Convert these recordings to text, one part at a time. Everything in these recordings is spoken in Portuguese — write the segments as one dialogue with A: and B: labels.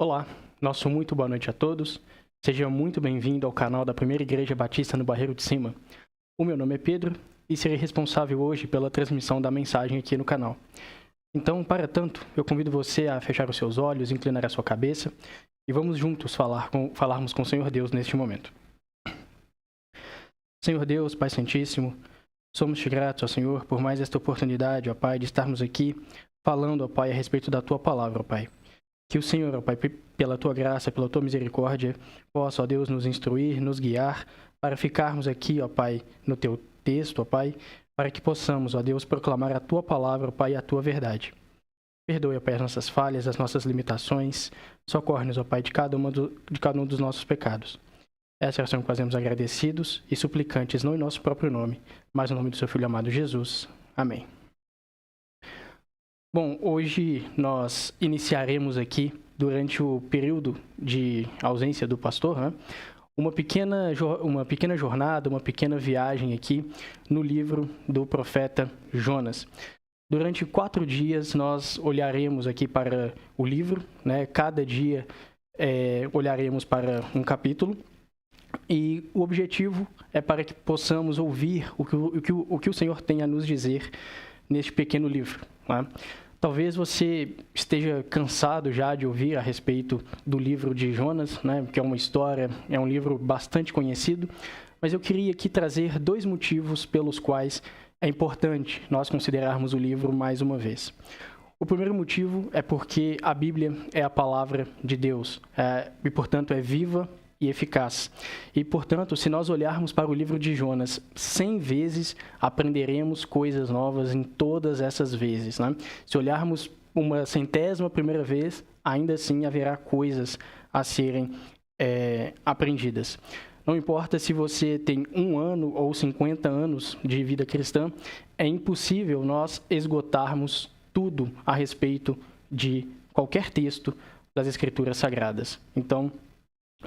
A: Olá, nosso muito boa noite a todos. Seja muito bem-vindo ao canal da Primeira Igreja Batista no Barreiro de Cima. O meu nome é Pedro e serei responsável hoje pela transmissão da mensagem aqui no canal. Então, para tanto, eu convido você a fechar os seus olhos, inclinar a sua cabeça e vamos juntos falarmos com o Senhor Deus neste momento. Senhor Deus, Pai Santíssimo, somos-te gratos, ó Senhor, por mais esta oportunidade, ó Pai, de estarmos aqui falando, ó Pai, a respeito da Tua palavra, ó Pai. Que o Senhor, ó Pai, pela Tua graça, pela Tua misericórdia, possa, ó Deus, nos instruir, nos guiar, para ficarmos aqui, ó Pai, no Teu texto, ó Pai, para que possamos, ó Deus, proclamar a Tua palavra, ó Pai, e a Tua verdade. Perdoe, ó Pai, as nossas falhas, as nossas limitações. Socorre-nos, ó Pai, de cada um dos nossos pecados. Essa é a oração que fazemos agradecidos e suplicantes, não em nosso próprio nome, mas no nome do Seu Filho amado Jesus. Amém. Bom, hoje nós iniciaremos aqui, durante o período de ausência do pastor, né, uma pequena jornada, uma pequena viagem aqui no livro do profeta Jonas. Durante 4 dias nós olharemos aqui para o livro, né, cada dia olharemos para um capítulo. E o objetivo é para que possamos ouvir o que o Senhor tem a nos dizer neste pequeno livro. Né? Talvez você esteja cansado já de ouvir a respeito do livro de Jonas, né? Que é uma história, é um livro bastante conhecido, mas eu queria aqui trazer 2 motivos pelos quais é importante nós considerarmos o livro mais uma vez. O primeiro motivo é porque a Bíblia é a palavra de Deus, e portanto é viva e eficaz. E, portanto, se nós olharmos para o livro de Jonas 100 vezes, aprenderemos coisas novas em todas essas vezes. Né? Se olharmos uma 100ª vez, ainda assim haverá coisas a serem aprendidas. Não importa se você tem 1 ano ou 50 anos de vida cristã, é impossível nós esgotarmos tudo a respeito de qualquer texto das Escrituras Sagradas. Então,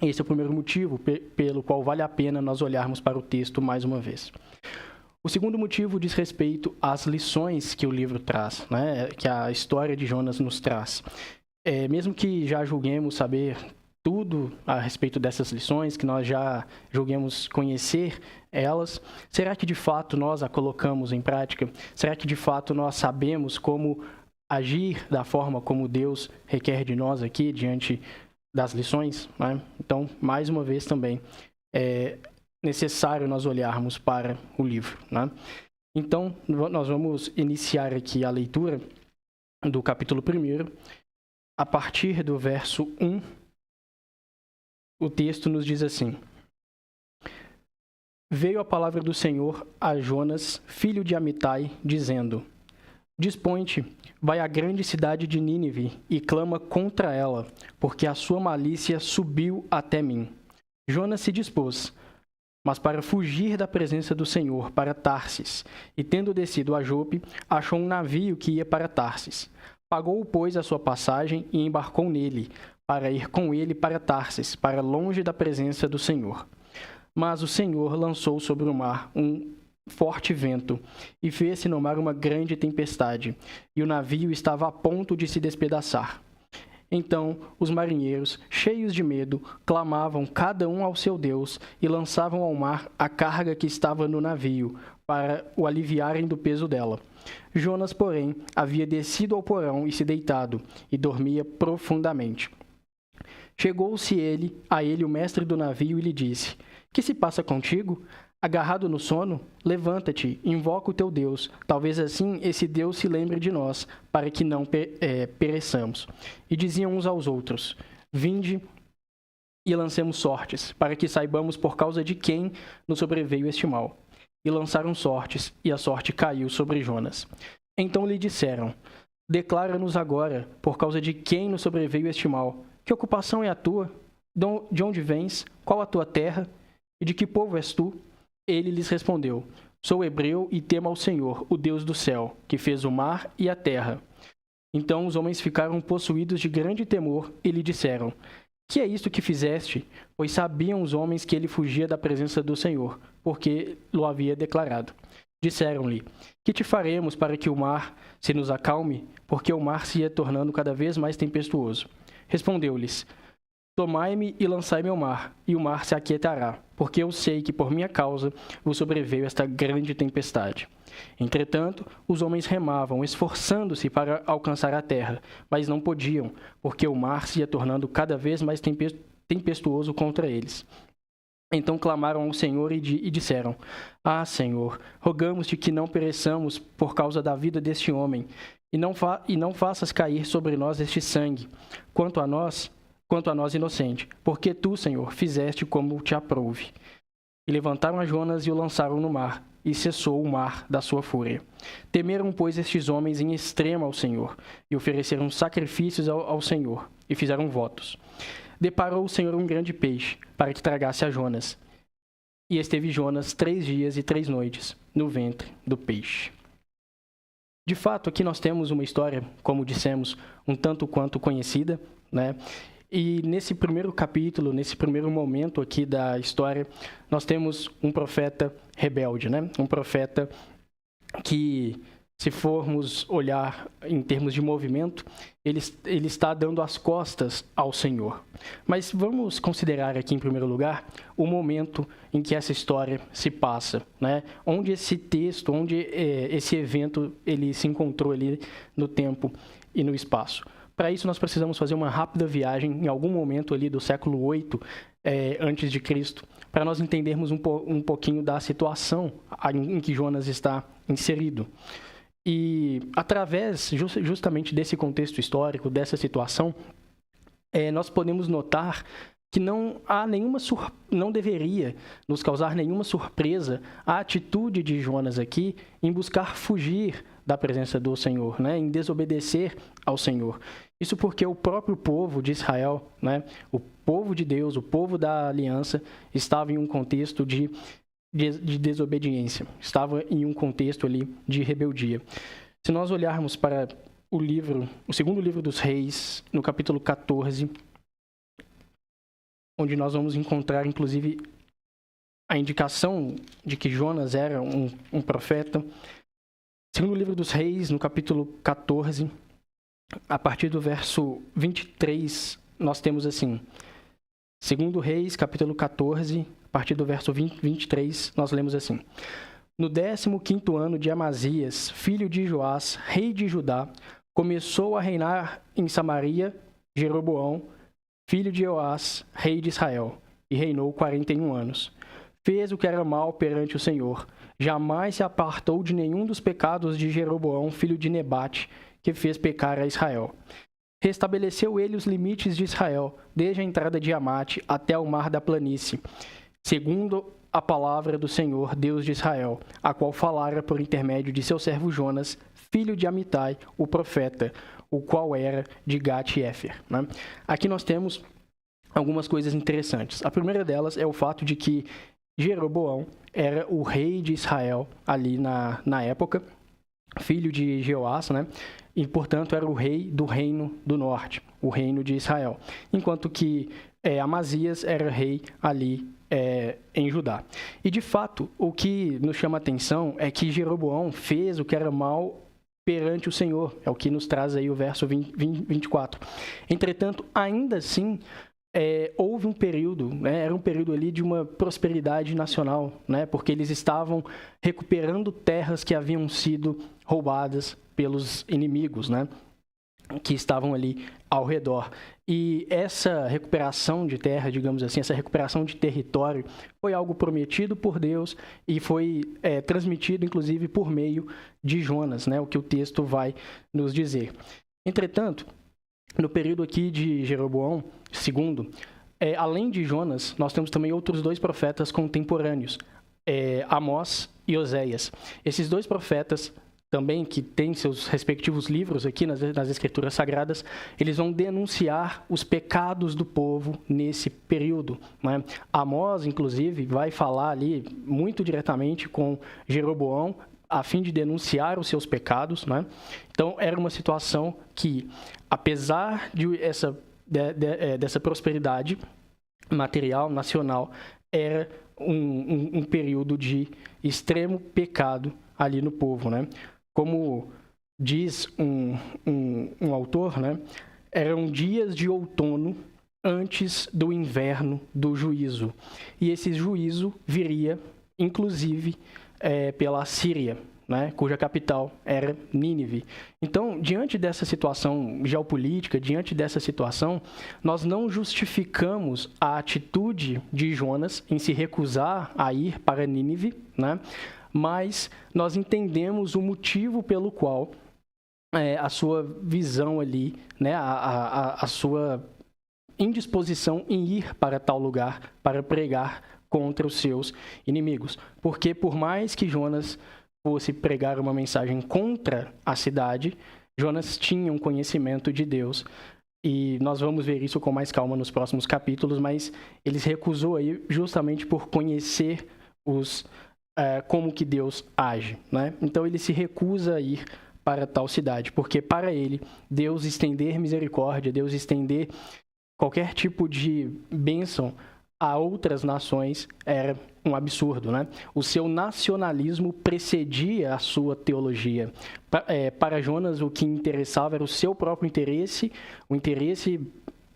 A: esse é o primeiro motivo pelo qual vale a pena nós olharmos para o texto mais uma vez. O segundo motivo diz respeito às lições que o livro traz, né? Que a história de Jonas nos traz. Mesmo que já julguemos saber tudo a respeito dessas lições, que nós já julguemos conhecer elas, será que de fato nós a colocamos em prática? Será que de fato nós sabemos como agir da forma como Deus requer de nós aqui diante das lições, né? Então, mais uma vez também é necessário nós olharmos para o livro, né? Então, nós vamos iniciar aqui a leitura do capítulo 1, a partir do verso 1, o texto nos diz assim: Veio a palavra do Senhor a Jonas, filho de Amitai, dizendo: Dispõe-te, vai à grande cidade de Nínive e clama contra ela, porque a sua malícia subiu até mim. Jonas se dispôs, mas para fugir da presença do Senhor para Tarsis, e tendo descido a Jope, achou um navio que ia para Tarsis. Pagou, pois, a sua passagem e embarcou nele, para ir com ele para Tarsis, para longe da presença do Senhor. Mas o Senhor lançou sobre o mar um forte vento, e fez-se no mar uma grande tempestade, e o navio estava a ponto de se despedaçar. Então os marinheiros, cheios de medo, clamavam cada um ao seu Deus, e lançavam ao mar a carga que estava no navio, para o aliviarem do peso dela. Jonas, porém, havia descido ao porão e se deitado, e dormia profundamente. Chegou-se a ele o mestre do navio e lhe disse: Que se passa contigo? Agarrado no sono, levanta-te, invoca o teu Deus. Talvez assim esse Deus se lembre de nós, para que não pereçamos. E diziam uns aos outros: Vinde e lancemos sortes, para que saibamos por causa de quem nos sobreveio este mal. E lançaram sortes, e a sorte caiu sobre Jonas. Então lhe disseram: Declara-nos agora, por causa de quem nos sobreveio este mal. Que ocupação é a tua? De onde vens? Qual a tua terra? E de que povo és tu? Ele lhes respondeu: Sou hebreu e temo ao Senhor, o Deus do céu, que fez o mar e a terra. Então os homens ficaram possuídos de grande temor e lhe disseram: Que é isto que fizeste? Pois sabiam os homens que ele fugia da presença do Senhor, porque lo havia declarado. Disseram-lhe: Que te faremos para que o mar se nos acalme? Porque o mar se ia tornando cada vez mais tempestuoso. Respondeu-lhes: Tomai-me e lançai-me ao mar, e o mar se aquietará, porque eu sei que por minha causa vos sobreveio esta grande tempestade. Entretanto, os homens remavam, esforçando-se para alcançar a terra, mas não podiam, porque o mar se ia tornando cada vez mais tempestuoso contra eles. Então clamaram ao Senhor e disseram: Ah, Senhor, rogamos-te que não pereçamos por causa da vida deste homem, e não faças cair sobre nós este sangue. Quanto a nós inocente, porque tu, Senhor, fizeste como te aprouve. E levantaram a Jonas e o lançaram no mar, e cessou o mar da sua fúria. Temeram, pois, estes homens em extremo ao Senhor, e ofereceram sacrifícios ao Senhor, e fizeram votos. Deparou o Senhor um grande peixe, para que tragasse a Jonas. E esteve Jonas 3 dias e 3 noites no ventre do peixe. De fato, aqui nós temos uma história, como dissemos, um tanto quanto conhecida, né? E nesse primeiro capítulo, nesse primeiro momento aqui da história, nós temos um profeta rebelde, né? Um profeta que, se formos olhar em termos de movimento, ele está dando as costas ao Senhor. Mas vamos considerar aqui, em primeiro lugar, o momento em que essa história se passa, né? Onde esse texto, onde esse evento, ele se encontrou ali no tempo e no espaço. Para isso, nós precisamos fazer uma rápida viagem em algum momento ali do século 8 antes de Cristo, para nós entendermos um pouquinho da situação em que Jonas está inserido. E através justamente desse contexto histórico, dessa situação, nós podemos notar que não deveria nos causar nenhuma surpresa a atitude de Jonas aqui em buscar fugir da presença do Senhor, né? Em desobedecer ao Senhor. Isso porque o próprio povo de Israel, né? O povo de Deus, o povo da aliança, estava em um contexto de desobediência, estava em um contexto ali de rebeldia. Se nós olharmos para o segundo livro dos Reis, no capítulo 14, onde nós vamos encontrar, inclusive, a indicação de que Jonas era um profeta. Segundo livro dos Reis, no capítulo 14, a partir do verso 23, nós temos assim: Segundo Reis, capítulo 14, a partir do verso 23, nós lemos assim: No 15º ano de Amazias, filho de Joás, rei de Judá, começou a reinar em Samaria Jeroboão, filho de Joás, rei de Israel, e reinou 41 anos. Fez o que era mal perante o Senhor. Jamais se apartou de nenhum dos pecados de Jeroboão, filho de Nebate, que fez pecar a Israel. Restabeleceu ele os limites de Israel, desde a entrada de Amate até o mar da planície, segundo a palavra do Senhor, Deus de Israel, a qual falara por intermédio de seu servo Jonas, filho de Amitai, o profeta, o qual era de Gat-Hefer. Né? Aqui nós temos algumas coisas interessantes. A primeira delas é o fato de que Jeroboão era o rei de Israel ali na época, filho de Jeoás, né? E, portanto, era o rei do reino do norte, o reino de Israel. Enquanto que Amazias era rei ali em Judá. E, de fato, o que nos chama a atenção é que Jeroboão fez o que era mal perante o Senhor. É o que nos traz aí o verso 24. Entretanto, ainda assim, houve um período, né, era um período ali de uma prosperidade nacional, né, porque eles estavam recuperando terras que haviam sido roubadas pelos inimigos, né, que estavam ali ao redor. E essa recuperação de terra, digamos assim, essa recuperação de território, foi algo prometido por Deus e foi transmitido, inclusive, por meio de Jonas, né, o que o texto vai nos dizer. Entretanto, no período aqui de Jeroboão II, além de Jonas, nós temos também outros 2 profetas contemporâneos, Amós e Oséias. Esses 2 profetas, também que têm seus respectivos livros aqui nas Escrituras Sagradas, eles vão denunciar os pecados do povo nesse período. Né? Amós, inclusive, vai falar ali muito diretamente com Jeroboão, a fim de denunciar os seus pecados, né? Então, era uma situação que, apesar dessa prosperidade material, nacional, era um período de extremo pecado ali no povo, né? Como diz um autor, né? Eram dias de outono antes do inverno do juízo. E esse juízo viria, inclusive, pela Síria, né, cuja capital era Nínive. Então, diante dessa situação geopolítica, diante dessa situação, nós não justificamos a atitude de Jonas em se recusar a ir para Nínive, né, mas nós entendemos o motivo pelo qual a sua visão ali, né, a sua indisposição em ir para tal lugar para pregar contra os seus inimigos. Porque por mais que Jonas fosse pregar uma mensagem contra a cidade, Jonas tinha um conhecimento de Deus. E nós vamos ver isso com mais calma nos próximos capítulos, mas ele se recusou aí justamente por conhecer como que Deus age, né? Então ele se recusa a ir para tal cidade, porque para ele, Deus estender misericórdia, Deus estender qualquer tipo de bênção a outras nações era um absurdo, né? O seu nacionalismo precedia a sua teologia. Para Jonas, o que interessava era o seu próprio interesse, o interesse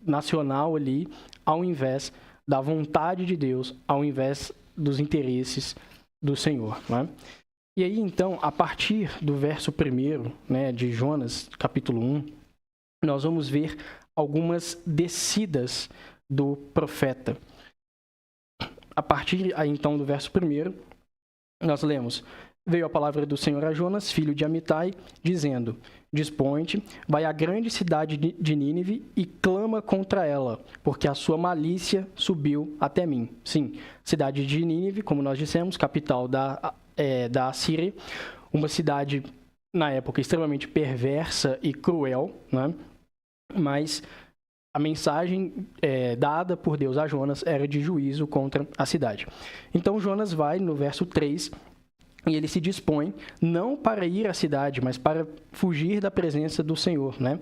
A: nacional ali, ao invés da vontade de Deus, ao invés dos interesses do Senhor, né? E aí, então, a partir do verso 1, né, de Jonas, capítulo 1, nós vamos ver algumas descidas do profeta. A partir aí, então, do verso 1, nós lemos: Veio a palavra do Senhor a Jonas, filho de Amitai, dizendo: Dispõe-te, vai à grande cidade de Nínive e clama contra ela, porque a sua malícia subiu até mim. Sim, cidade de Nínive, como nós dissemos, capital da Síria, uma cidade, na época, extremamente perversa e cruel, né? Mas a mensagem dada por Deus a Jonas era de juízo contra a cidade. Então Jonas vai no verso 3 e ele se dispõe não para ir à cidade, mas para fugir da presença do Senhor, né?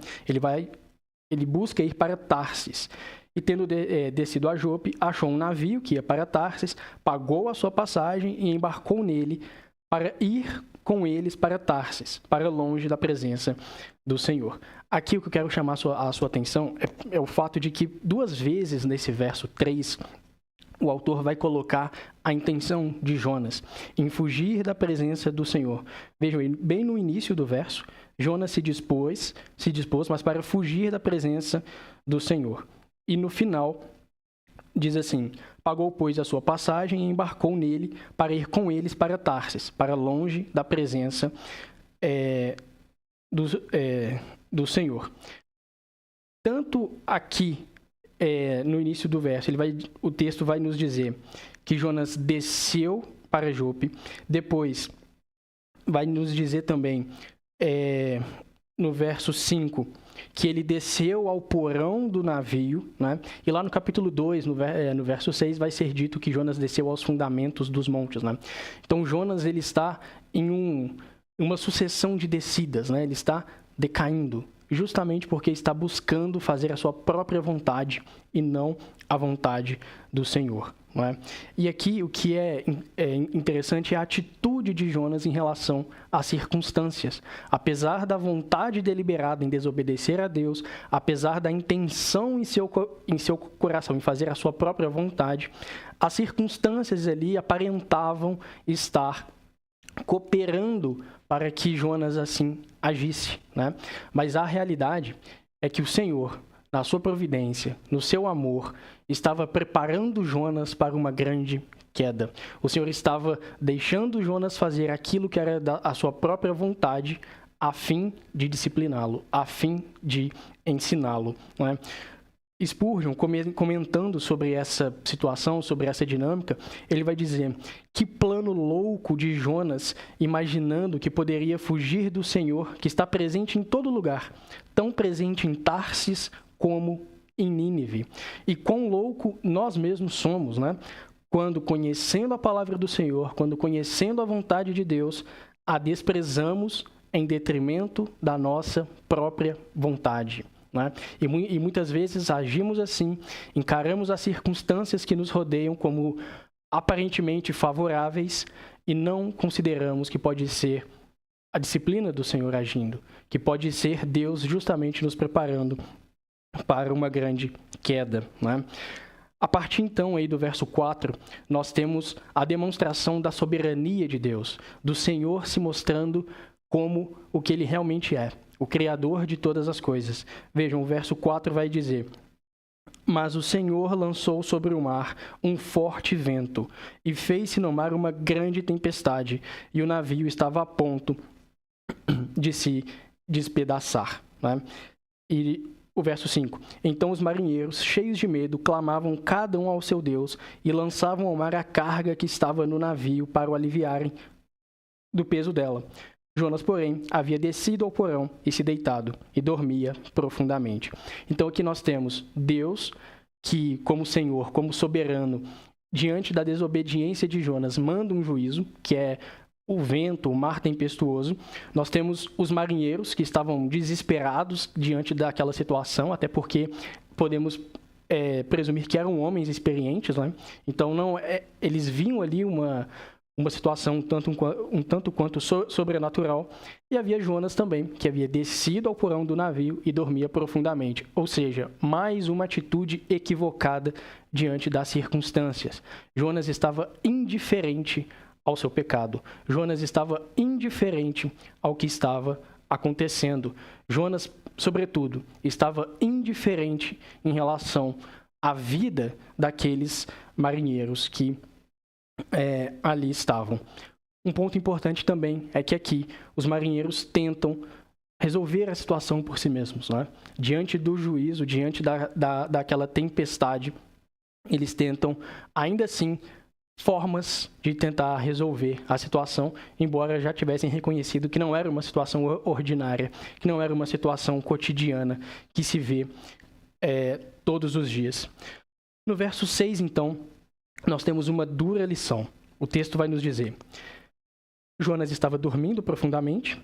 A: Ele busca ir para Tarsis. E tendo descido a Jope, achou um navio que ia para Tarsis, pagou a sua passagem e embarcou nele para ir com eles para Tarsis, para longe da presença do Senhor. Aqui o que eu quero chamar a sua atenção é o fato de que 2 vezes nesse verso 3, o autor vai colocar a intenção de Jonas em fugir da presença do Senhor. Vejam, bem no início do verso, Jonas se dispôs, mas para fugir da presença do Senhor. E no final, diz assim: Pagou, pois, a sua passagem e embarcou nele para ir com eles para Tarsis, para longe da presença do Senhor. Tanto aqui, no início do verso, o texto vai nos dizer que Jonas desceu para Jope. Depois, vai nos dizer também, no verso 5, que ele desceu ao porão do navio, né? E lá no capítulo 2, no verso 6, vai ser dito que Jonas desceu aos fundamentos dos montes, né? Então, Jonas ele está em uma sucessão de descidas, né? Ele está decaindo, justamente porque está buscando fazer a sua própria vontade e não a vontade do Senhor, não é? E aqui o que é interessante é a atitude de Jonas em relação às circunstâncias. Apesar da vontade deliberada em desobedecer a Deus, apesar da intenção em seu coração em fazer a sua própria vontade, as circunstâncias ali aparentavam estar cooperando para que Jonas assim agisse, né? Mas a realidade é que o Senhor, na sua providência, no seu amor, estava preparando Jonas para uma grande queda. O Senhor estava deixando Jonas fazer aquilo que era a sua própria vontade, a fim de discipliná-lo, a fim de ensiná-lo, não é? Spurgeon, comentando sobre essa situação, sobre essa dinâmica, ele vai dizer: que plano louco de Jonas, imaginando que poderia fugir do Senhor, que está presente em todo lugar, tão presente em Tarsis como em Nínive. E quão louco nós mesmos somos, né? Quando, conhecendo a palavra do Senhor, quando conhecendo a vontade de Deus, a desprezamos em detrimento da nossa própria vontade, né? E muitas vezes agimos assim, encaramos as circunstâncias que nos rodeiam como aparentemente favoráveis e não consideramos que pode ser a disciplina do Senhor agindo, que pode ser Deus justamente nos preparando para uma grande queda, né? A partir então aí do verso 4, nós temos a demonstração da soberania de Deus, do Senhor se mostrando como o que ele realmente é, o Criador de todas as coisas. Vejam, o verso 4 vai dizer: mas o Senhor lançou sobre o mar um forte vento e fez-se no mar uma grande tempestade, e o navio estava a ponto de se despedaçar, né? E o verso 5. Então os marinheiros, cheios de medo, clamavam cada um ao seu Deus e lançavam ao mar a carga que estava no navio para o aliviarem do peso dela. Jonas, porém, havia descido ao porão e se deitado, e dormia profundamente. Então aqui nós temos Deus, que como Senhor, como soberano, diante da desobediência de Jonas, manda um juízo, que é o vento, o mar tempestuoso. Nós temos os marinheiros que estavam desesperados diante daquela situação, até porque podemos presumir que eram homens experientes, né? Então eles viam ali uma situação um tanto quanto sobrenatural. E havia Jonas também, que havia descido ao porão do navio e dormia profundamente. Ou seja, mais uma atitude equivocada diante das circunstâncias. Jonas estava indiferente ao seu pecado. Jonas estava indiferente ao que estava acontecendo. Jonas, sobretudo, estava indiferente em relação à vida daqueles marinheiros que ali estavam. Um ponto importante também é que aqui os marinheiros tentam resolver a situação por si mesmos, né? Diante do juízo, diante daquela tempestade, eles tentam, ainda assim, formas de tentar resolver a situação, embora já tivessem reconhecido que não era uma situação ordinária, que não era uma situação cotidiana que se vê todos os dias. No verso 6, então, nós temos uma dura lição. O texto vai nos dizer: Jonas estava dormindo profundamente,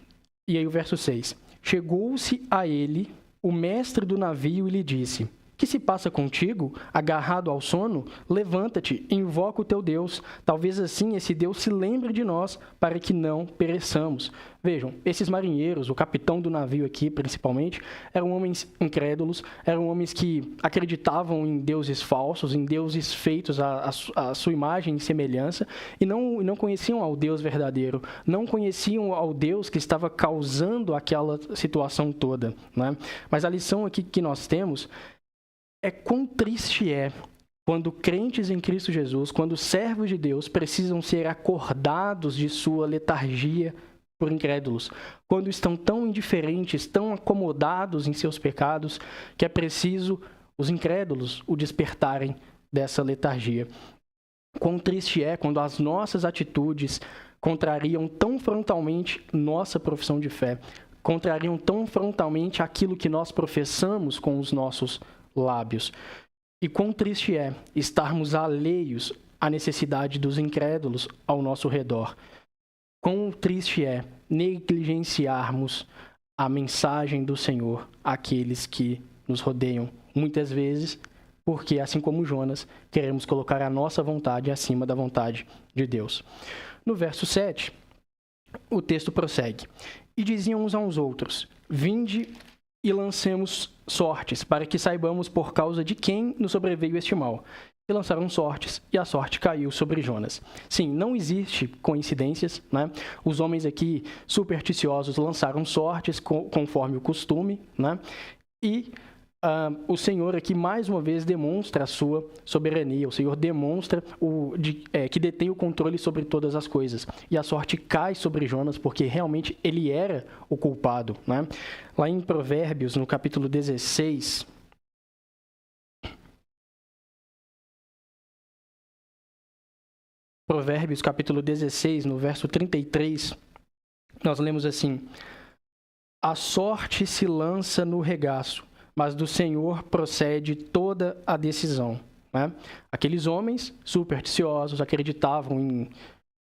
A: e aí o verso 6. Chegou-se a ele o mestre do navio e lhe disse: que se passa contigo, agarrado ao sono? Levanta-te, invoca o teu Deus. Talvez assim esse Deus se lembre de nós, para que não pereçamos. Vejam, esses marinheiros, o capitão do navio aqui, principalmente, eram homens incrédulos, eram homens que acreditavam em deuses falsos, em deuses feitos à sua imagem e semelhança, e não conheciam ao Deus verdadeiro, não conheciam ao Deus que estava causando aquela situação toda, né? Mas a lição aqui que nós temos é quão triste é quando crentes em Cristo Jesus, quando servos de Deus precisam ser acordados de sua letargia por incrédulos, quando estão tão indiferentes, tão acomodados em seus pecados, que é preciso os incrédulos o despertarem dessa letargia. Quão triste é quando as nossas atitudes contrariam tão frontalmente nossa profissão de fé, contrariam tão frontalmente aquilo que nós professamos com os nossos lábios. E quão triste é estarmos alheios à necessidade dos incrédulos ao nosso redor. Quão triste é negligenciarmos a mensagem do Senhor àqueles que nos rodeiam, muitas vezes porque, assim como Jonas, queremos colocar a nossa vontade acima da vontade de Deus. No verso 7, o texto prossegue: e diziam uns aos outros: vinde e lancemos sortes, para que saibamos por causa de quem nos sobreveio este mal. E lançaram sortes, e a sorte caiu sobre Jonas. Sim, não existe coincidências, né? Os homens aqui supersticiosos lançaram sortes conforme o costume, né? E o Senhor aqui mais uma vez demonstra a sua soberania. O Senhor demonstra que detém o controle sobre todas as coisas. E a sorte cai sobre Jonas porque realmente ele era o culpado, né? Lá em Provérbios, no capítulo 16... Provérbios, capítulo 16, no verso 33, nós lemos assim: a sorte se lança no regaço, mas do Senhor procede toda a decisão, né? Aqueles homens supersticiosos acreditavam em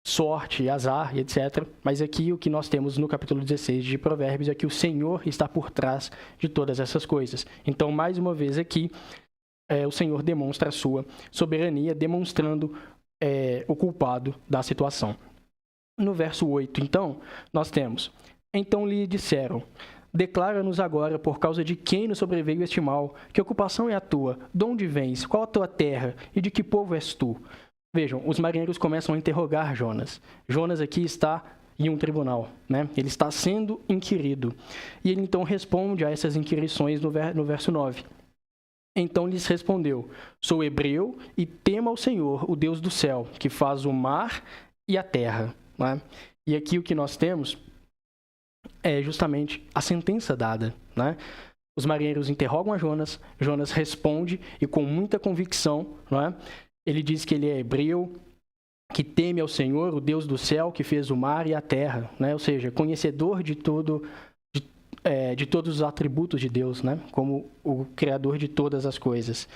A: sorte, azar e etc. Mas aqui o que nós temos no capítulo 16 de Provérbios é que o Senhor está por trás de todas essas coisas. Então, mais uma vez aqui, o Senhor demonstra a sua soberania, demonstrando o culpado da situação. No verso 8, então, nós temos: então lhe disseram: declara-nos agora por causa de quem nos sobreveio este mal, que ocupação é a tua, de onde vens, qual a tua terra e de que povo és tu? Vejam, os marinheiros começam a interrogar Jonas. Jonas aqui está em um tribunal, né? Ele está sendo inquirido. E ele então responde a essas inquirições no verso 9. Então lhes respondeu: sou hebreu e temo ao Senhor, o Deus do céu, que faz o mar e a terra. Né? E aqui o que nós temos é justamente a sentença dada. Né? Os marinheiros interrogam a Jonas, Jonas responde e com muita convicção, né? Ele diz que ele é hebreu, que teme ao Senhor, o Deus do céu, que fez o mar e a terra. Né? Ou seja, conhecedor de todos os atributos de Deus, né? Como o Criador de todas as coisas.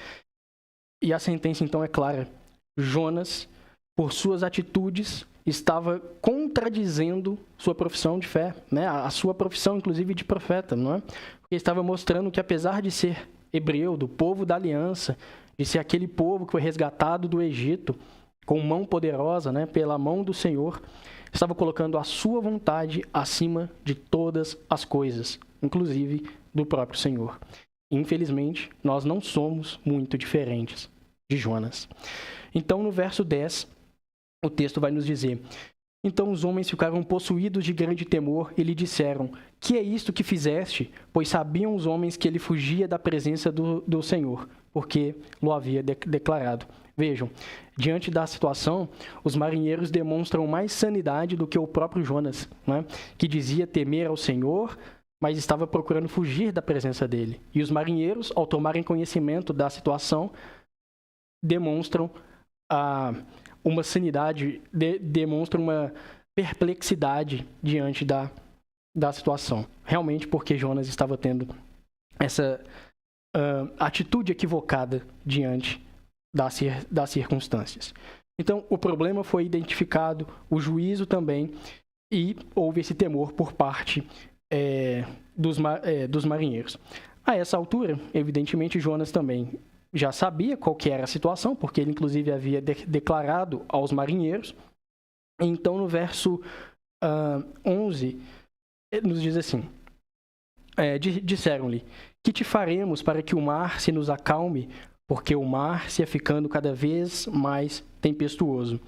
A: E a sentença, então, é clara. Jonas, por suas atitudes, estava contradizendo sua profissão de fé, né? A sua profissão, inclusive, de profeta, não é? Porque estava mostrando que, apesar de ser hebreu, do povo da aliança, de ser aquele povo que foi resgatado do Egito, com mão poderosa, né? Pela mão do Senhor, estava colocando a sua vontade acima de todas as coisas, inclusive do próprio Senhor. Infelizmente, nós não somos muito diferentes de Jonas. Então, no verso 10, o texto vai nos dizer: então os homens ficaram possuídos de grande temor e lhe disseram: que é isto que fizeste? Pois sabiam os homens que ele fugia da presença do Senhor, porque o havia declarado. Vejam, diante da situação, os marinheiros demonstram mais sanidade do que o próprio Jonas, né? Que dizia temer ao Senhor, mas estava procurando fugir da presença dele. E os marinheiros, ao tomarem conhecimento da situação, demonstram uma sanidade, demonstram uma perplexidade diante da situação. Realmente porque Jonas estava tendo essa atitude equivocada diante das circunstâncias. Então, o problema foi identificado, o juízo também, e houve esse temor por parte dos marinheiros. A essa altura, evidentemente, Jonas também já sabia qual que era a situação, porque ele, inclusive, havia declarado aos marinheiros. Então, no verso 11, nos diz assim: disseram-lhe: que te faremos para que o mar se nos acalme, porque o mar se é ficando cada vez mais tempestuoso.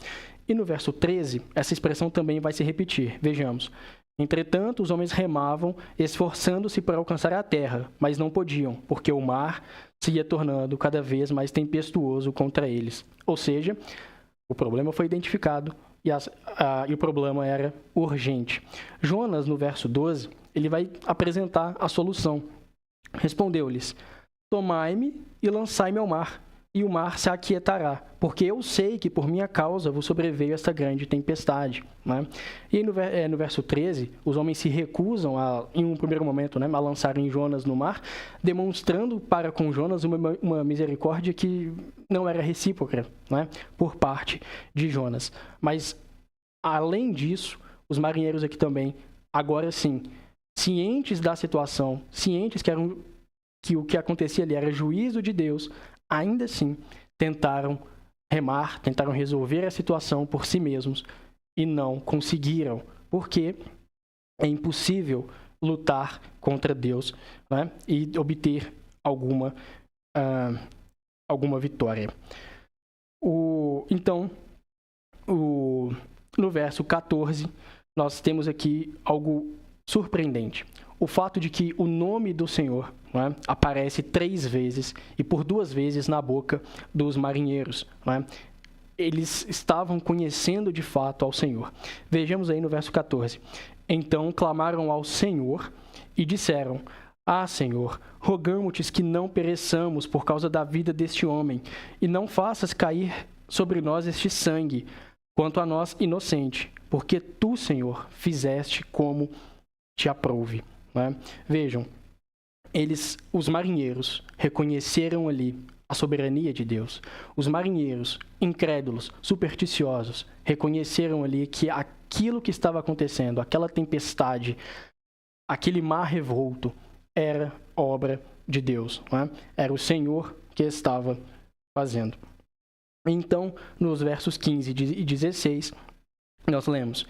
A: E no verso 13, essa expressão também vai se repetir. Vejamos: entretanto, os homens remavam, esforçando-se para alcançar a terra, mas não podiam, porque o mar se ia tornando cada vez mais tempestuoso contra eles. Ou seja, o problema foi identificado e o problema era urgente. Jonas, no verso 12, ele vai apresentar a solução. Respondeu-lhes: tomai-me e lançai-me ao mar, e o mar se aquietará, porque eu sei que por minha causa vos sobreveio esta grande tempestade. Né? E no verso 13, os homens se recusam, em um primeiro momento, né, a lançarem Jonas no mar, demonstrando para com Jonas uma misericórdia que não era recíproca, né, por parte de Jonas. Mas, além disso, os marinheiros aqui também, agora sim, cientes da situação, cientes que o que acontecia ali era juízo de Deus, ainda assim tentaram remar, tentaram resolver a situação por si mesmos e não conseguiram, porque é impossível lutar contra Deus, né, e obter alguma vitória. Então, no verso 14, nós temos aqui algo surpreendente. O fato de que o nome do Senhor, né, aparece 3 vezes e por 2 vezes na boca dos marinheiros. Né? Eles estavam conhecendo de fato ao Senhor. Vejamos aí no verso 14. Então clamaram ao Senhor e disseram: ah, Senhor, rogamo-te que não pereçamos por causa da vida deste homem, e não faças cair sobre nós este sangue, quanto a nós inocente, porque tu, Senhor, fizeste como te aprouve. Né? Vejam, os marinheiros reconheceram ali a soberania de Deus. Os marinheiros, incrédulos, supersticiosos, reconheceram ali que aquilo que estava acontecendo, aquela tempestade, aquele mar revolto, era obra de Deus. Né? Era o Senhor que estava fazendo. Então, nos versos 15 e 16, nós lemos: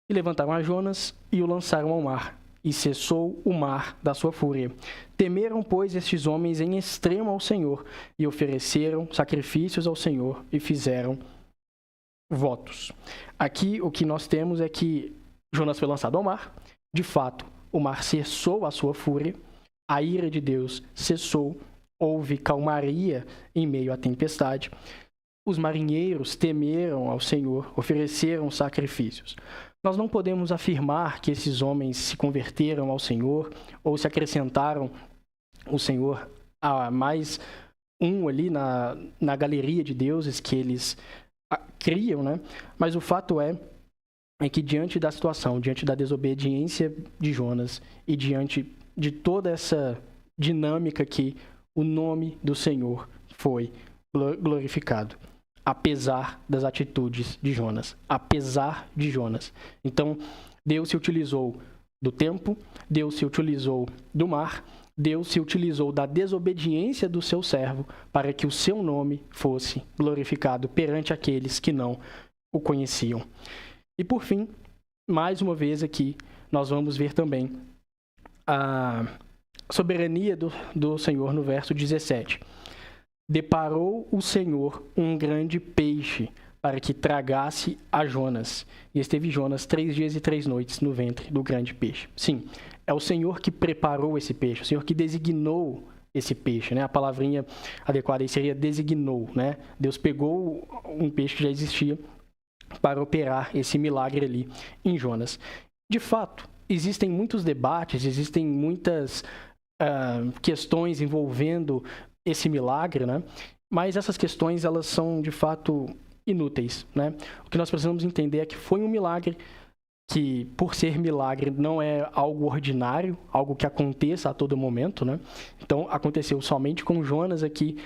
A: E levantaram a Jonas e o lançaram ao mar. E cessou o mar da sua fúria. Temeram, pois, estes homens em extremo ao Senhor, e ofereceram sacrifícios ao Senhor, e fizeram votos. Aqui o que nós temos é que Jonas foi lançado ao mar. De fato, o mar cessou a sua fúria, a ira de Deus cessou, houve calmaria em meio à tempestade. Os marinheiros temeram ao Senhor, ofereceram sacrifícios. Nós não podemos afirmar que esses homens se converteram ao Senhor ou se acrescentaram o Senhor a mais um ali na galeria de deuses que eles criam, né? Mas o fato é que diante da situação, diante da desobediência de Jonas e diante de toda essa dinâmica aqui, o nome do Senhor foi glorificado. Apesar das atitudes de Jonas. Apesar de Jonas. Então, Deus se utilizou do tempo, Deus se utilizou do mar, Deus se utilizou da desobediência do seu servo para que o seu nome fosse glorificado perante aqueles que não o conheciam. E por fim, mais uma vez aqui, nós vamos ver também a soberania do Senhor no verso 17. Deparou o Senhor um grande peixe para que tragasse a Jonas. E esteve Jonas 3 dias e 3 noites no ventre do grande peixe. Sim, é o Senhor que preparou esse peixe, o Senhor que designou esse peixe, né? A palavrinha adequada aí seria designou, né? Deus pegou um peixe que já existia para operar esse milagre ali em Jonas. De fato, existem muitos debates, existem muitas questões envolvendo esse milagre, né? Mas essas questões, elas são, de fato, inúteis, né? O que nós precisamos entender é que foi um milagre que, por ser milagre, não é algo ordinário, algo que aconteça a todo momento, né? Então, aconteceu somente com Jonas aqui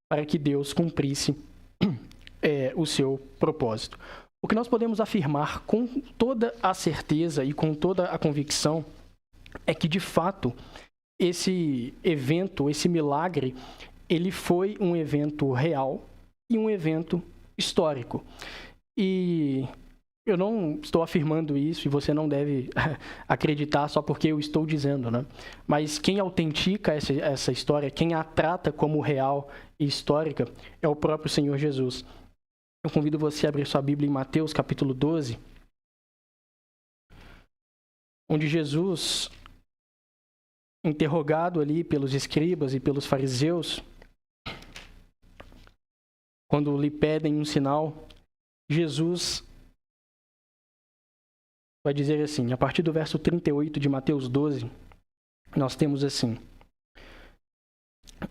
A: para que Deus cumprisse o seu propósito. O que nós podemos afirmar com toda a certeza e com toda a convicção é que, de fato, esse evento, esse milagre, ele foi um evento real e um evento histórico. E eu não estou afirmando isso e você não deve acreditar só porque eu estou dizendo, né? Mas quem autentica essa história, quem a trata como real e histórica, é o próprio Senhor Jesus. Eu convido você a abrir sua Bíblia em Mateus capítulo 12, onde Jesus, interrogado ali pelos escribas e pelos fariseus, quando lhe pedem um sinal, Jesus vai dizer assim, a partir do verso 38 de Mateus 12, nós temos assim: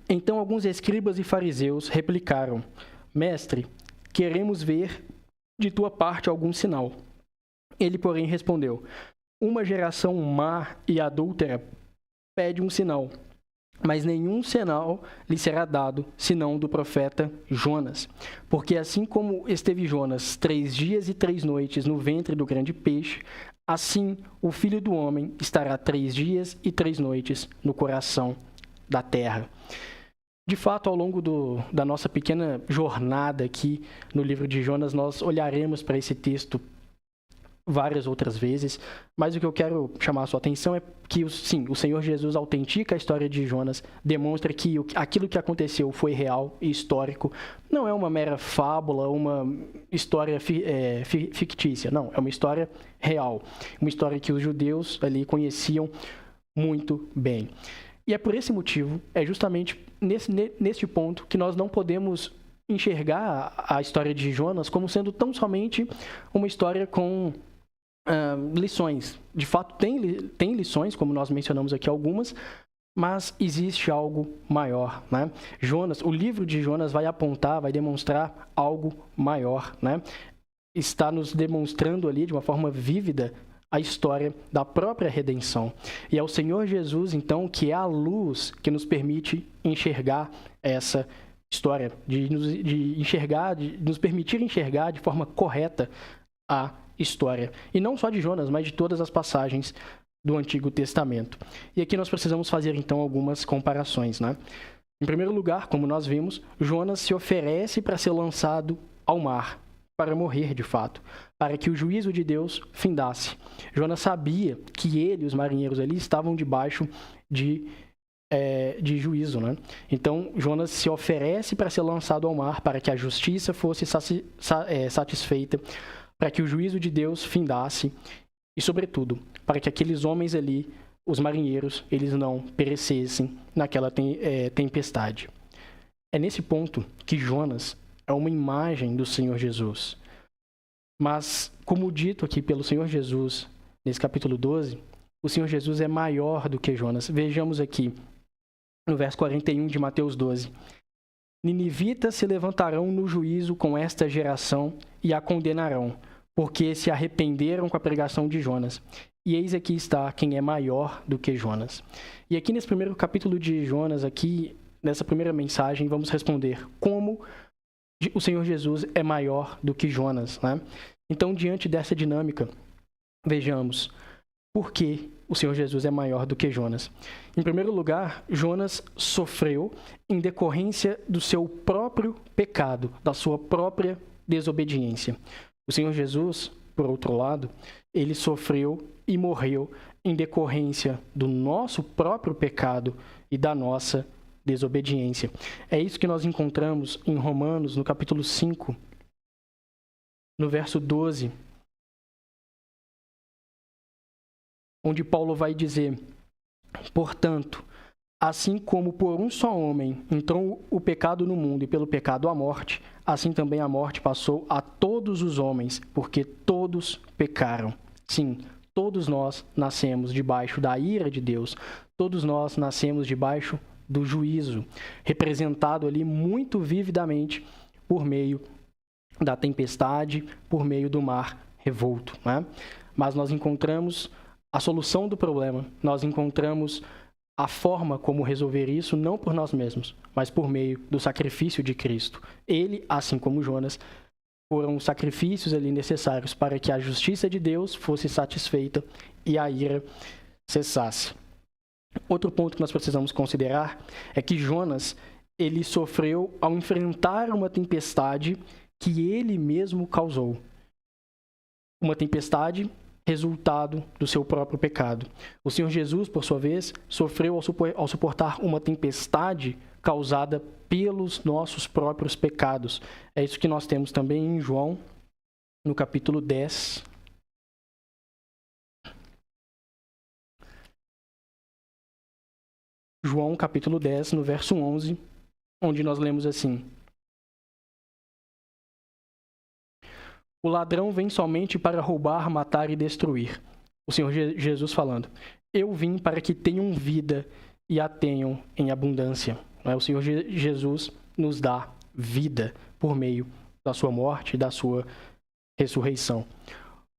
A: Então alguns escribas e fariseus replicaram: Mestre, queremos ver de tua parte algum sinal. Ele, porém, respondeu: Uma geração má e adúltera pede um sinal, mas nenhum sinal lhe será dado, senão do profeta Jonas. Porque assim como esteve Jonas 3 dias e 3 noites no ventre do grande peixe, assim o Filho do Homem estará 3 dias e 3 noites no coração da terra. De fato, ao longo da nossa pequena jornada aqui no livro de Jonas, nós olharemos para esse texto várias outras vezes, mas o que eu quero chamar a sua atenção é que, sim, o Senhor Jesus autentica a história de Jonas, demonstra que aquilo que aconteceu foi real e histórico, não é uma mera fábula, uma história fictícia, não, é uma história real, uma história que os judeus ali conheciam muito bem. E é por esse motivo, é justamente neste ponto que nós não podemos enxergar a história de Jonas como sendo tão somente uma história com lições. De fato, tem lições, como nós mencionamos aqui algumas, mas existe algo maior, né? O livro de Jonas vai apontar, vai demonstrar algo maior, né? Está nos demonstrando ali de uma forma vívida a história da própria redenção. E é o Senhor Jesus, então, que é a luz que nos permite enxergar essa história, de nos permitir enxergar de forma correta a história. E não só de Jonas, mas de todas as passagens do Antigo Testamento. E aqui nós precisamos fazer, então, algumas comparações, né? Em primeiro lugar, como nós vimos, Jonas se oferece para ser lançado ao mar. para morrer de fato, para que o juízo de Deus findasse. Jonas sabia que ele e os marinheiros ali estavam debaixo de juízo, né? Então, Jonas se oferece para ser lançado ao mar, para que a justiça fosse satisfeita, para que o juízo de Deus findasse e, sobretudo, para que aqueles homens ali, os marinheiros, eles não perecessem naquela tempestade. É nesse ponto que Jonas é uma imagem do Senhor Jesus. Mas, como dito aqui pelo Senhor Jesus, nesse capítulo 12, o Senhor Jesus é maior do que Jonas. Vejamos aqui, no verso 41 de Mateus 12. Ninivitas se levantarão no juízo com esta geração e a condenarão, porque se arrependeram com a pregação de Jonas. E eis aqui está quem é maior do que Jonas. E aqui nesse primeiro capítulo de Jonas, aqui, nessa primeira mensagem, vamos responder como o Senhor Jesus é maior do que Jonas, né? Então, diante dessa dinâmica, vejamos por que o Senhor Jesus é maior do que Jonas. Em primeiro lugar, Jonas sofreu em decorrência do seu próprio pecado, da sua própria desobediência. O Senhor Jesus, por outro lado, ele sofreu e morreu em decorrência do nosso próprio pecado e da nossa desobediência. É isso que nós encontramos em Romanos, no capítulo 5, no verso 12, onde Paulo vai dizer: portanto, assim como por um só homem entrou o pecado no mundo e pelo pecado a morte, assim também a morte passou a todos os homens, porque todos pecaram. Sim, todos nós nascemos debaixo da ira de Deus, todos nós nascemos debaixo do juízo, representado ali muito vividamente por meio da tempestade, por meio do mar revolto, né? Mas nós encontramos a solução do problema, nós encontramos a forma como resolver isso, não por nós mesmos, mas por meio do sacrifício de Cristo. Ele, assim como Jonas, foram os sacrifícios ali necessários para que a justiça de Deus fosse satisfeita e a ira cessasse. Outro ponto que nós precisamos considerar é que Jonas, ele sofreu ao enfrentar uma tempestade que ele mesmo causou. Uma tempestade resultado do seu próprio pecado. O Senhor Jesus, por sua vez, sofreu ao suportar uma tempestade causada pelos nossos próprios pecados. É isso que nós temos também em João, no capítulo 10. João, capítulo 10, no verso 11, onde nós lemos assim: o ladrão vem somente para roubar, matar e destruir. O Senhor Jesus falando: eu vim para que tenham vida e a tenham em abundância. O Senhor Jesus nos dá vida por meio da sua morte e da sua ressurreição.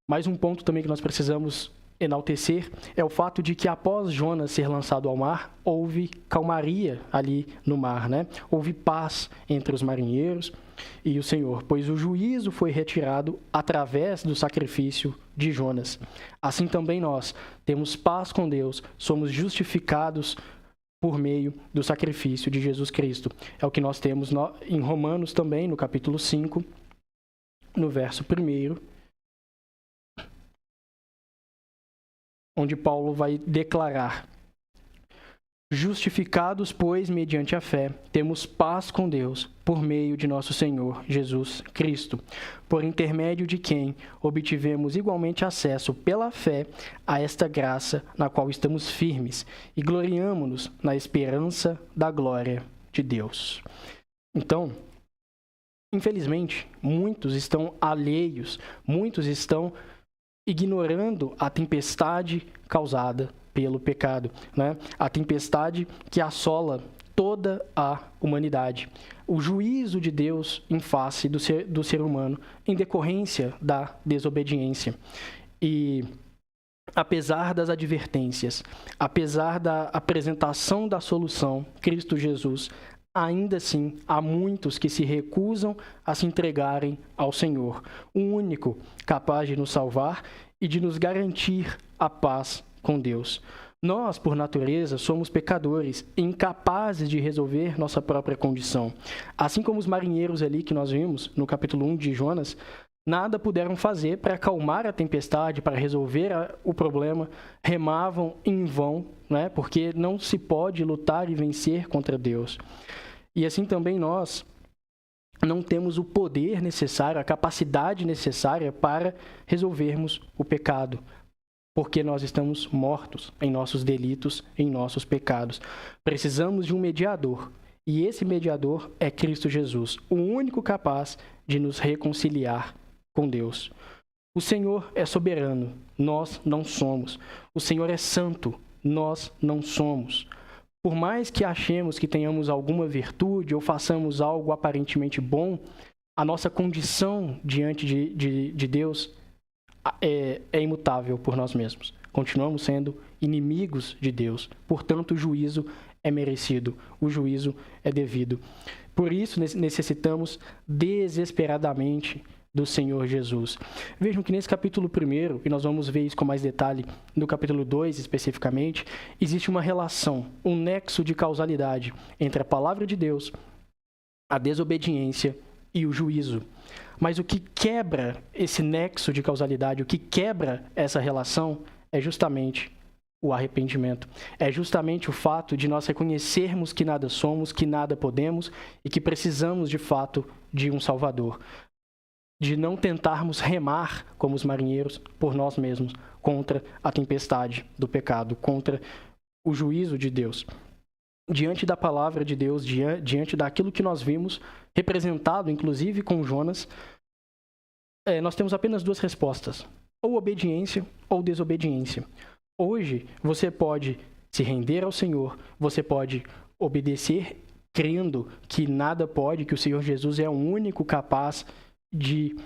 A: Mais um ponto também que nós precisamos enaltecer é o fato de que após Jonas ser lançado ao mar, houve calmaria ali no mar, né? Houve paz entre os marinheiros e o Senhor, pois o juízo foi retirado através do sacrifício de Jonas. Assim também nós temos paz com Deus, somos justificados por meio do sacrifício de Jesus Cristo. É o que nós temos em Romanos também, no capítulo 5, no verso 1, onde Paulo vai declarar: justificados, pois, mediante a fé, temos paz com Deus, por meio de nosso Senhor Jesus Cristo, por intermédio de quem obtivemos igualmente acesso pela fé a esta graça na qual estamos firmes e gloriamo-nos na esperança da glória de Deus. Então, infelizmente, muitos estão alheios, muitos estão ignorando a tempestade causada pelo pecado, né? A tempestade que assola toda a humanidade. O juízo de Deus em face do ser humano em decorrência da desobediência. E apesar das advertências, apesar da apresentação da solução, Cristo Jesus, ainda assim há muitos que se recusam a se entregarem ao Senhor, o único capaz de nos salvar e de nos garantir a paz com Deus. Nós, por natureza, somos pecadores, incapazes de resolver nossa própria condição. Assim como os marinheiros ali que nós vimos no capítulo 1 de Jonas, nada puderam fazer para acalmar a tempestade, para resolver o problema, remavam em vão, né? Porque não se pode lutar e vencer contra Deus. E assim também nós não temos o poder necessário, a capacidade necessária para resolvermos o pecado, porque nós estamos mortos em nossos delitos, em nossos pecados. Precisamos de um mediador, e esse mediador é Cristo Jesus, o único capaz de nos reconciliar com Deus. O Senhor é soberano, nós não somos. O Senhor é santo, nós não somos. Por mais que achemos que tenhamos alguma virtude ou façamos algo aparentemente bom, a nossa condição diante de Deus é imutável por nós mesmos. Continuamos sendo inimigos de Deus. Portanto, o juízo é merecido, o juízo é devido. Por isso, necessitamos desesperadamente do Senhor Jesus. Vejam que nesse capítulo 1, e nós vamos ver isso com mais detalhe no capítulo 2 especificamente, existe uma relação, um nexo de causalidade entre a palavra de Deus, a desobediência e o juízo. Mas o que quebra esse nexo de causalidade, o que quebra essa relação é justamente o arrependimento. É justamente o fato de nós reconhecermos que nada somos, que nada podemos e que precisamos de fato de um Salvador. De não tentarmos remar como os marinheiros por nós mesmos contra a tempestade do pecado, contra o juízo de Deus. Diante da palavra de Deus, diante daquilo que nós vimos, representado inclusive com Jonas, nós temos apenas duas respostas, ou obediência ou desobediência. Hoje, você pode se render ao Senhor, você pode obedecer crendo que nada pode, que o Senhor Jesus é o único capaz de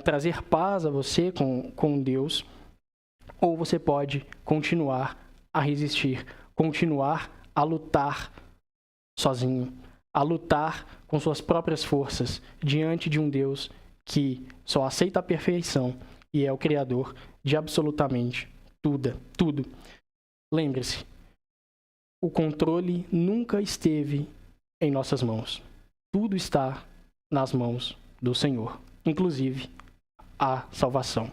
A: trazer paz a você com Deus, ou você pode continuar a resistir, continuar a lutar sozinho, a lutar com suas próprias forças diante de um Deus que só aceita a perfeição e é o Criador de absolutamente tudo. Lembre-se, o controle nunca esteve em nossas mãos. Tudo está nas mãos do Senhor, inclusive a salvação.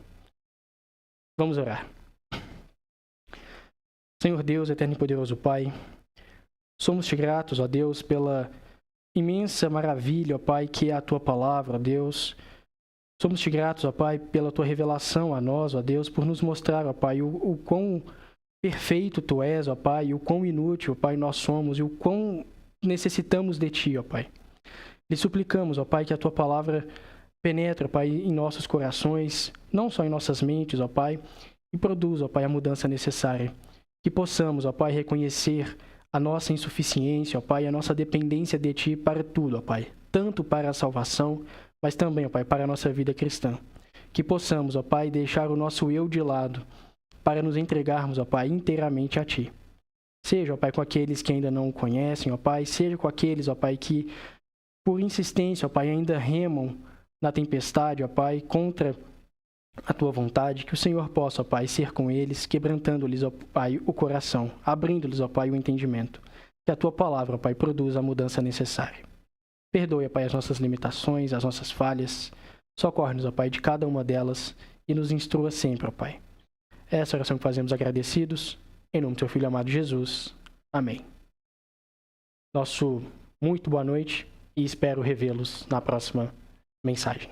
A: Vamos orar. Senhor Deus, eterno e poderoso Pai, somos-te gratos, ó Deus, pela imensa maravilha, ó Pai, que é a Tua palavra, ó Deus. Somos-te gratos, ó Pai, pela Tua revelação a nós, ó Deus, por nos mostrar, ó Pai, o quão perfeito Tu és, ó Pai, e o quão inútil, ó Pai, nós somos, e o quão necessitamos de Ti, ó Pai. Lhe suplicamos, ó Pai, que a Tua palavra penetre, ó Pai, em nossos corações, não só em nossas mentes, ó Pai, e produza, ó Pai, a mudança necessária. Que possamos, ó Pai, reconhecer a nossa insuficiência, ó Pai, a nossa dependência de Ti para tudo, ó Pai, tanto para a salvação, mas também, ó Pai, para a nossa vida cristã. Que possamos, ó Pai, deixar o nosso eu de lado para nos entregarmos, ó Pai, inteiramente a Ti. Seja, ó Pai, com aqueles que ainda não o conhecem, ó Pai, seja com aqueles, ó Pai, que por insistência, ó Pai, ainda remam na tempestade, ó Pai, contra a Tua vontade, que o Senhor possa, ó Pai, ser com eles, quebrantando-lhes, ó Pai, o coração, abrindo-lhes, ó Pai, o entendimento. Que a Tua palavra, ó Pai, produza a mudança necessária. Perdoe, ó Pai, as nossas limitações, as nossas falhas. Socorre-nos, ó Pai, de cada uma delas e nos instrua sempre, ó Pai. Essa oração que fazemos agradecidos, em nome do Teu Filho amado Jesus. Amém. Nosso muito boa noite e espero revê-los na próxima mensagem.